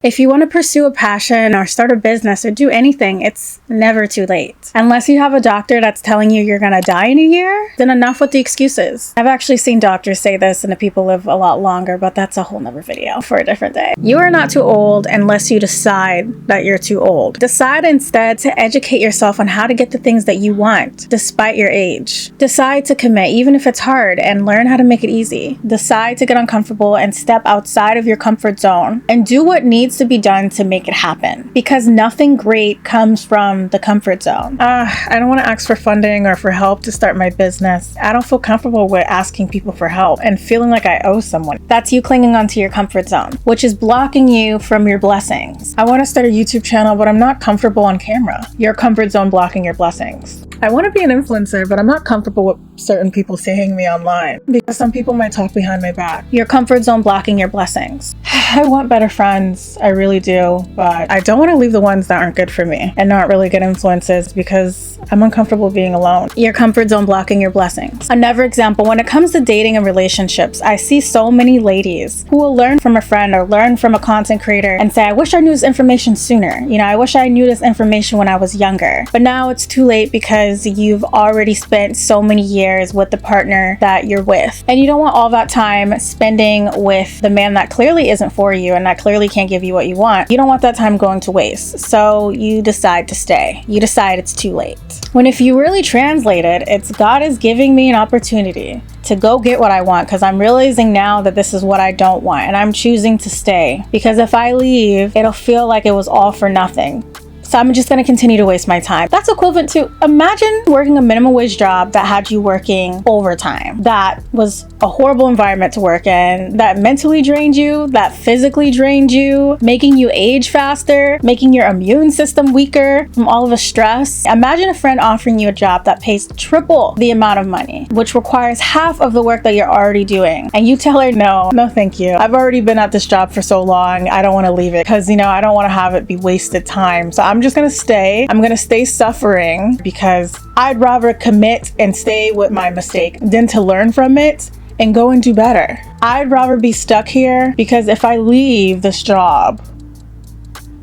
If you want to pursue a passion or start a business or do anything, it's never too late. Unless you have a doctor that's telling you you're going to die in a year, then enough with the excuses. I've actually seen doctors say this and the people live a lot longer, but that's a whole nother video for a different day. You are not too old unless you decide that you're too old. Decide instead to educate yourself on how to get the things that you want, despite your age. Decide to commit, even if it's hard, and learn how to make it easy. Decide to get uncomfortable and step outside of your comfort zone and do what needs to be done to make it happen, because nothing great comes from the comfort zone. I don't want to ask for funding or for help to start my business. I don't feel comfortable with asking people for help and feeling like I owe someone. That's you clinging onto your comfort zone, which is blocking you from your blessings. I want to start a YouTube channel, but I'm not comfortable on camera. Your comfort zone blocking your blessings. I want to be an influencer, but I'm not comfortable with certain people seeing me online because some people might talk behind my back. Your comfort zone blocking your blessings. I want better friends, I really do, but I don't want to leave the ones that aren't good for me and not really good influences because I'm uncomfortable being alone. Your comfort zone blocking your blessings. Another example, when it comes to dating and relationships, I see so many ladies who will learn from a friend or learn from a content creator and say, I wish I knew this information sooner. I wish I knew this information when I was younger. But now it's too late because you've already spent so many years with the partner that you're with. And you don't want all that time spending with the man that clearly isn't for you and that clearly can't give you what you want. You don't want that time going to waste. So you decide to stay. You decide it's too late. When if you really translate it, it's God is giving me an opportunity to go get what I want, because I'm realizing now that this is what I don't want and I'm choosing to stay, because if I leave, it'll feel like it was all for nothing. So I'm just going to continue to waste my time. That's equivalent to, imagine working a minimum wage job that had you working overtime. That was a horrible environment to work in, that mentally drained you, that physically drained you, making you age faster, making your immune system weaker from all of the stress. Imagine a friend offering you a job that pays triple the amount of money, which requires half of the work that you're already doing. And you tell her, no thank you. I've already been at this job for so long. I don't want to leave it because, I don't want to have it be wasted time. So I'm just going to stay. I'm going to stay suffering because I'd rather commit and stay with my mistake than to learn from it and go and do better. I'd rather be stuck here because if I leave this job,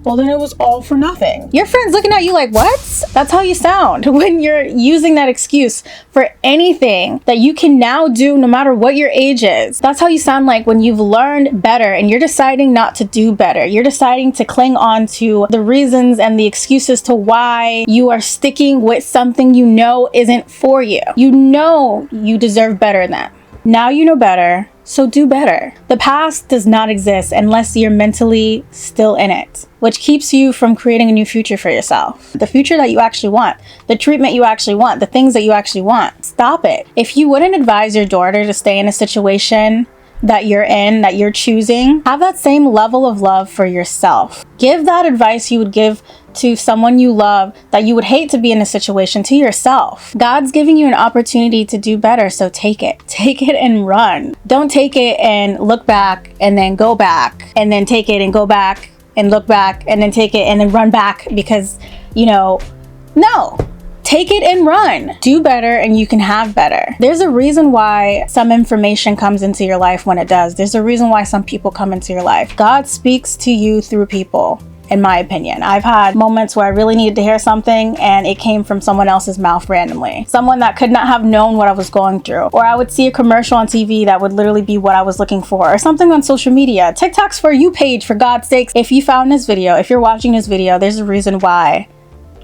well, then it was all for nothing. Your friend's looking at you like, what? That's how you sound when you're using that excuse for anything that you can now do no matter what your age is. That's how you sound like when you've learned better and you're deciding not to do better. You're deciding to cling on to the reasons and the excuses to why you are sticking with something you know isn't for you. You know you deserve better than that. Now you know better, so do better. The past does not exist unless you're mentally still in it, which keeps you from creating a new future for yourself. The future that you actually want, the treatment you actually want, the things that you actually want. Stop it. If you wouldn't advise your daughter to stay in a situation that you're in, that you're choosing, have that same level of love for yourself. Give that advice you would give to someone you love that you would hate to be in a situation to yourself. God's giving you an opportunity to do better, so take it. Take it and run. Don't take it and look back and then go back and then take it and go back and look back and then take it and then run back because, no. Take it and run. Do better and you can have better. There's a reason why some information comes into your life when it does. There's a reason why some people come into your life. God speaks to you through people. In my opinion, I've had moments where I really needed to hear something and it came from someone else's mouth randomly. Someone that could not have known what I was going through. Or I would see a commercial on TV that would literally be what I was looking for. Or something on social media. TikTok's For You page, for God's sakes. If you found this video, if you're watching this video, there's a reason why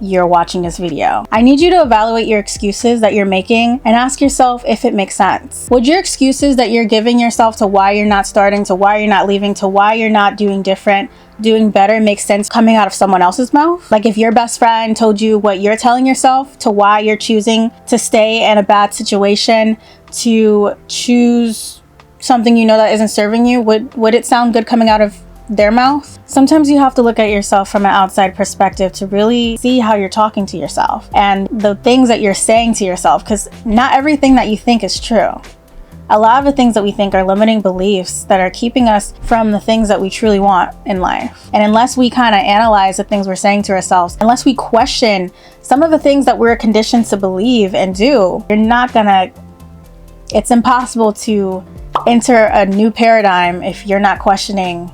you're watching this video. I need you to evaluate your excuses that you're making and ask yourself if it makes sense. Would your excuses that you're giving yourself to why you're not starting, to why you're not leaving, to why you're not doing different, doing better make sense coming out of someone else's mouth? Like if your best friend told you what you're telling yourself to why you're choosing to stay in a bad situation, to choose something that isn't serving you, would it sound good coming out of their mouth? Sometimes you have to look at yourself from an outside perspective to really see how you're talking to yourself and the things that you're saying to yourself, because not everything that you think is true. A lot of the things that we think are limiting beliefs that are keeping us from the things that we truly want in life. And unless we kind of analyze the things we're saying to ourselves, unless we question some of the things that we're conditioned to believe and do, it's impossible to enter a new paradigm if you're not questioning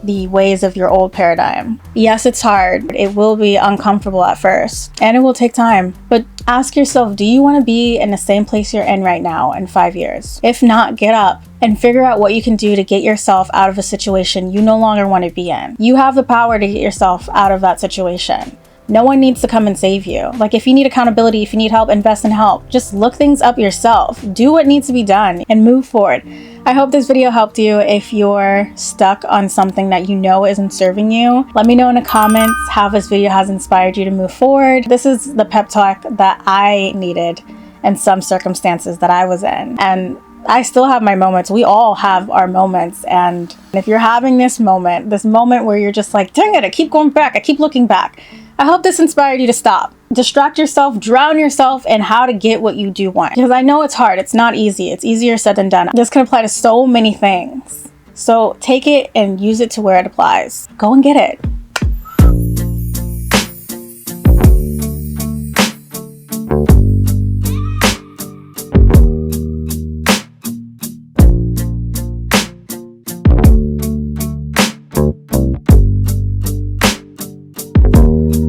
the ways of your old paradigm. Yes, it's hard. It will be uncomfortable at first, and it will take time. But ask yourself, do you want to be in the same place you're in right now in 5 years? If not, get up and figure out what you can do to get yourself out of a situation you no longer want to be in. You have the power to get yourself out of that situation. No one needs to come and save you. Like, if you need accountability, if you need help, invest in help. Just look things up yourself. Do what needs to be done and move forward. I hope this video helped you. If you're stuck on something that you know isn't serving you, let me know in the comments how this video has inspired you to move forward. This is the pep talk that I needed in some circumstances that I was in. And I still have my moments. We all have our moments. And if you're having this moment where you're just like, dang it, I keep going back, I keep looking back, I hope this inspired you to stop. Distract yourself, drown yourself in how to get what you do want. Because I know it's hard, it's not easy, it's easier said than done. This can apply to so many things. So take it and use it to where it applies. Go and get it.